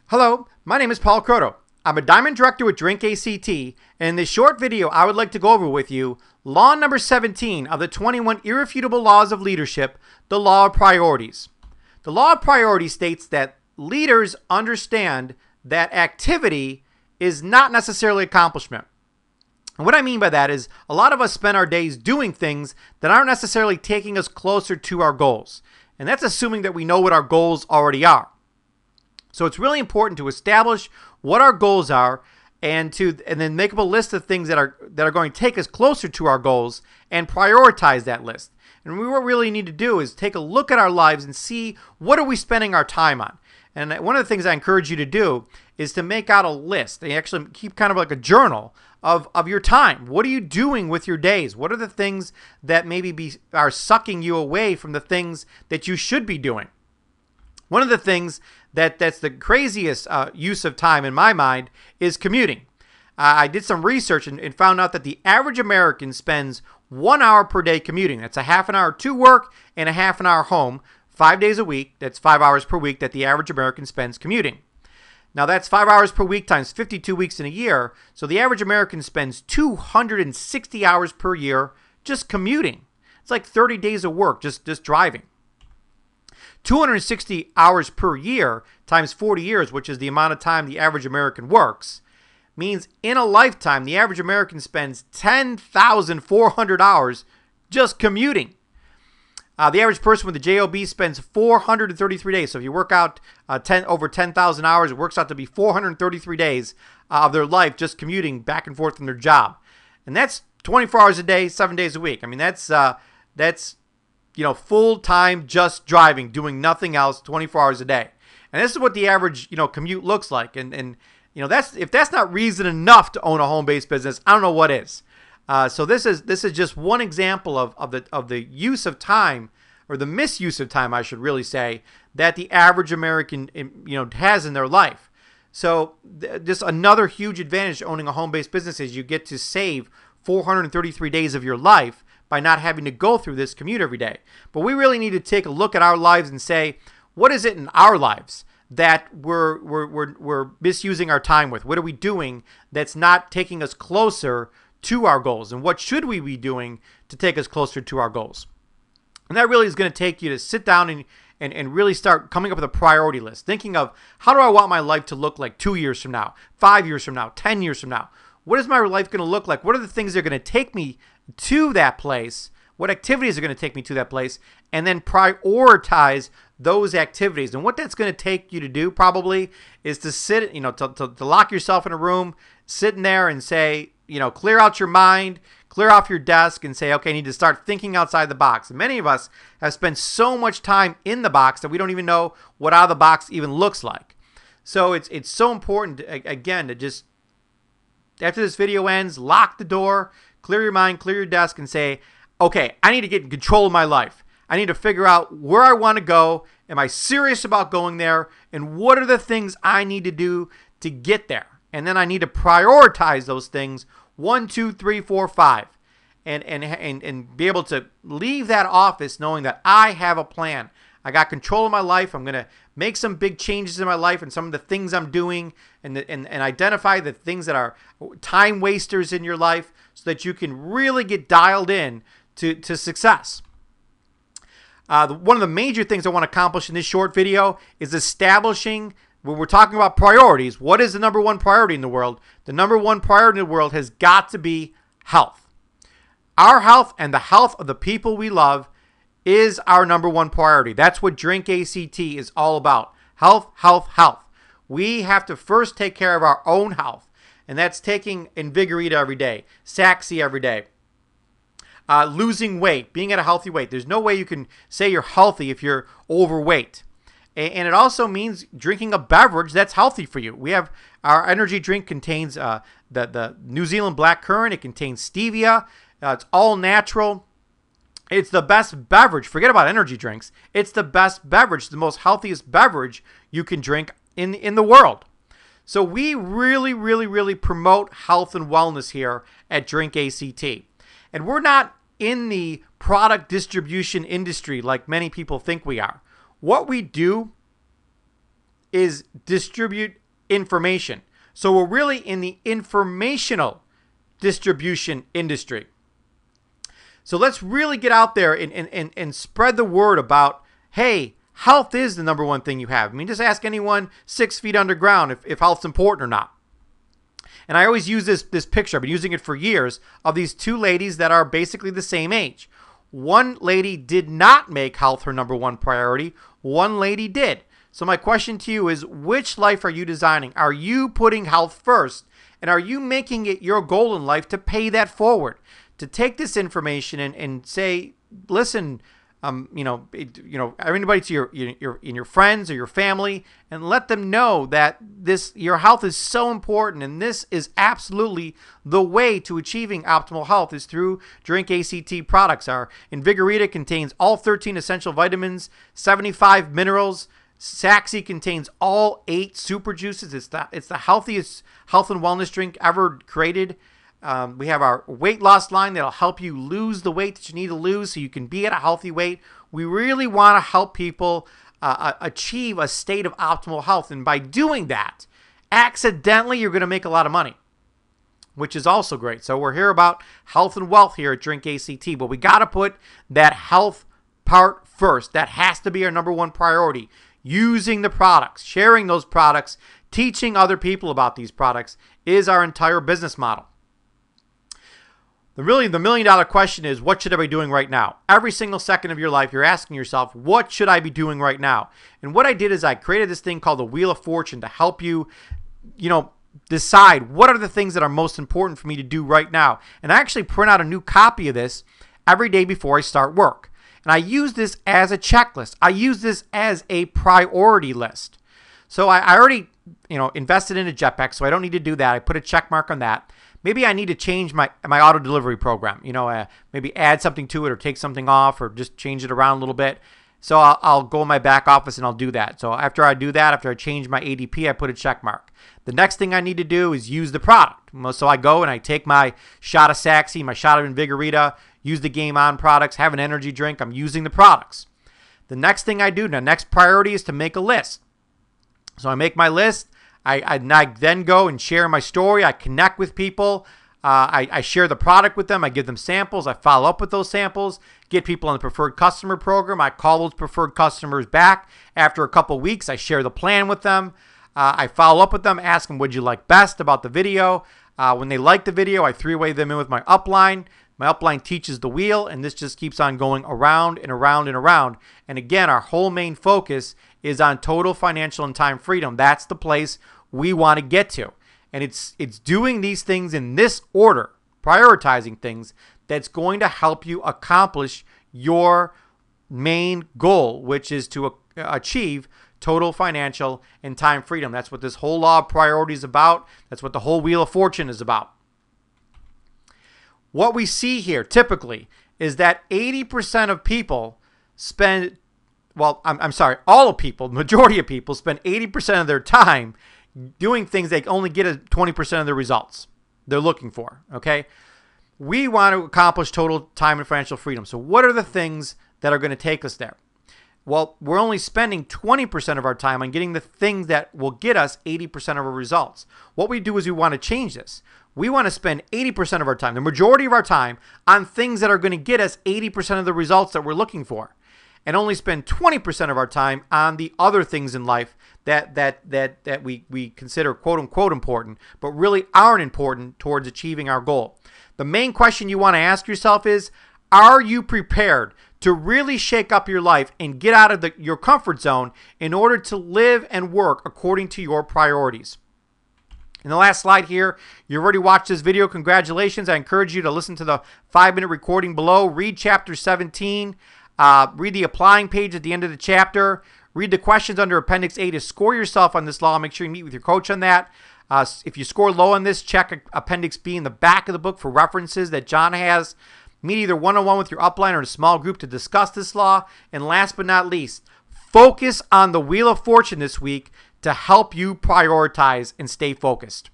Hello, my name is Paul Croto. I'm a Diamond Director with Drink ACT, and in this short video, I would like to go over with you Law number 17 of the 21 Irrefutable Laws of Leadership, the Law of Priorities. The Law of Priorities states that leaders understand that activity is not necessarily accomplishment. And what I mean by that is a lot of us spend our days doing things that aren't necessarily taking us closer to our goals. And that's assuming that we know what our goals already are. So it's really important to establish what our goals are and then make up a list of things that are going to take us closer to our goals and prioritize that list. And what we really need to do is take a look at our lives and see what are we spending our time on. And one of the things I encourage you to do is to make out a list. They actually keep kind of like a journal of your time. What are you doing with your days? What are the things that maybe are sucking you away from the things that you should be doing? One of the things that's the craziest use of time in my mind is commuting. I did some research and found out that the average American spends 1 hour per day commuting. That's a half an hour to work and a half an hour home, 5 days a week. That's 5 hours per week that the average American spends commuting. Now that's 5 hours per week times 52 weeks in a year. So the average American spends 260 hours per year just commuting. It's like 30 days of work just driving. 260 hours per year times 40 years, which is the amount of time the average American works, means in a lifetime, the average American spends 10,400 hours just commuting. The average person with a job spends 433 days. So if you work out over 10,000 hours, it works out to be 433 days of their life just commuting back and forth from their job. And that's 24 hours a day, 7 days a week. I mean, that's full-time just driving, doing nothing else 24 hours a day. And this is what the average, commute looks like. And if that's not reason enough to own a home-based business, I don't know what is. So this is just one example of the use of time, or the misuse of time, I should really say, that the average American, has in their life. So just another huge advantage to owning a home-based business is you get to save 433 days of your life by not having to go through this commute every day. But we really need to take a look at our lives and say, what is it in our lives that we're misusing our time with? What are we doing that's not taking us closer to our goals? And what should we be doing to take us closer to our goals? And that really is going to take you to sit down and really start coming up with a priority list, thinking of, how do I want my life to look like 2 years from now, 5 years from now, 10 years from now? What is my life going to look like? What are the things that are going to take me to that place? What activities are going to take me to that place? And then prioritize those activities. And what that's going to take you to do probably is to sit, to lock yourself in a room, sitting there and say, clear out your mind, clear off your desk and say, okay, I need to start thinking outside the box. And many of us have spent so much time in the box that we don't even know what out of the box even looks like. So it's so important, again, to just, after this video ends, lock the door, clear your mind, clear your desk, and say, okay, I need to get in control of my life. I need to figure out where I want to go. Am I serious about going there? And what are the things I need to do to get there? And then I need to prioritize those things, 1, 2, 3, 4, 5, and be able to leave that office knowing that I have a plan. I got control of my life. I'm going to make some big changes in my life and some of the things I'm doing, and identify the things that are time wasters in your life so that you can really get dialed in to success. One of the major things I want to accomplish in this short video is establishing, when we're talking about priorities, what is the number one priority in the world? The number one priority in the world has got to be health. Our health and the health of the people we love is our number one priority. That's what Drink ACT is all about. Health, health, health. We have to first take care of our own health, and that's taking Invigorita every day, Saxy every day, losing weight, being at a healthy weight. There's no way you can say you're healthy if you're overweight. And it also means drinking a beverage that's healthy for you. We have our energy drink contains the New Zealand black currant. It contains stevia. It's all natural. It's the best beverage. Forget about energy drinks. It's the best beverage, the most healthiest beverage you can drink in the world. So we really, really, really promote health and wellness here at Drink ACT. And we're not in the product distribution industry like many people think we are. What we do is distribute information. So we're really in the informational distribution industry. So let's really get out there and spread the word about, hey, health is the number one thing you have. I mean, just ask anyone 6 feet underground if health's important or not. And I always use this picture, I've been using it for years, of these two ladies that are basically the same age. One lady did not make health her number one priority. One lady did. So my question to you is, which life are you designing? Are you putting health first? And are you making it your goal in life to pay that forward? To take this information and say, listen, everybody to your friends or your family, and let them know that your health is so important, and this is absolutely the way to achieving optimal health is through Drink ACT products. Our Invigorita contains all 13 essential vitamins, 75 minerals. Saxy contains all 8 super juices. It's the healthiest health and wellness drink ever created. We have our weight loss line that'll help you lose the weight that you need to lose so you can be at a healthy weight. We really want to help people achieve a state of optimal health. And by doing that, accidentally, you're going to make a lot of money, which is also great. So we're here about health and wealth here at Drink ACT, but we got to put that health part first. That has to be our number one priority. Using the products, sharing those products, teaching other people about these products is our entire business model. The $1 million question is, what should I be doing right now? Every single second of your life, you're asking yourself, what should I be doing right now? And what I did is I created this thing called the Wheel of Fortune to help you, decide what are the things that are most important for me to do right now. And I actually print out a new copy of this every day before I start work. And I use this as a checklist. I use this as a priority list. So I already, invested in a jetpack, so I don't need to do that. I put a check mark on that. Maybe I need to change my auto delivery program. Maybe add something to it or take something off or just change it around a little bit. So I'll go in my back office and I'll do that. So after I do that, after I change my ADP, I put a check mark. The next thing I need to do is use the product. So I go and I take my shot of Saxy, my shot of Invigorita, use the Game On products, have an energy drink. I'm using the products. The next thing I do, the next priority is to make a list. So I make my list. I then go and share my story. I connect with people. I share the product with them. I give them samples. I follow up with those samples, get people on the preferred customer program. I call those preferred customers back. After a couple weeks, I share the plan with them. I follow up with them, ask them, what'd you like best about the video? When they like the video, I three-way them in with my upline. My upline teaches the wheel, and this just keeps on going around and around and around. And again, our whole main focus is on total financial and time freedom. That's the place we want to get to. And it's doing these things in this order, prioritizing things, that's going to help you accomplish your main goal, which is to achieve total financial and time freedom. That's what this whole law of priority is about. That's what the whole Wheel of Fortune is about. What we see here typically is that 80% of people spend, all of people, majority of people spend 80% of their time doing things they only get 20% of the results they're looking for, okay? We want to accomplish total time and financial freedom. So what are the things that are going to take us there? Well, we're only spending 20% of our time on getting the things that will get us 80% of our results. What we do is we want to change this. We want to spend 80% of our time, the majority of our time, on things that are going to get us 80% of the results that we're looking for, and only spend 20% of our time on the other things in life that we consider quote unquote important, but really aren't important towards achieving our goal. The main question you want to ask yourself is, are you prepared to really shake up your life and get out of your comfort zone in order to live and work according to your priorities? In the last slide here, you've already watched this video. Congratulations. I encourage you to listen to the 5-minute recording below. Read chapter 17. Read the applying page at the end of the chapter. Read the questions under Appendix A to score yourself on this law. Make sure you meet with your coach on that. If you score low on this, check Appendix B in the back of the book for references that John has. Meet either one-on-one with your upline or in a small group to discuss this law. And last but not least, focus on the Wheel of Fortune this week to help you prioritize and stay focused.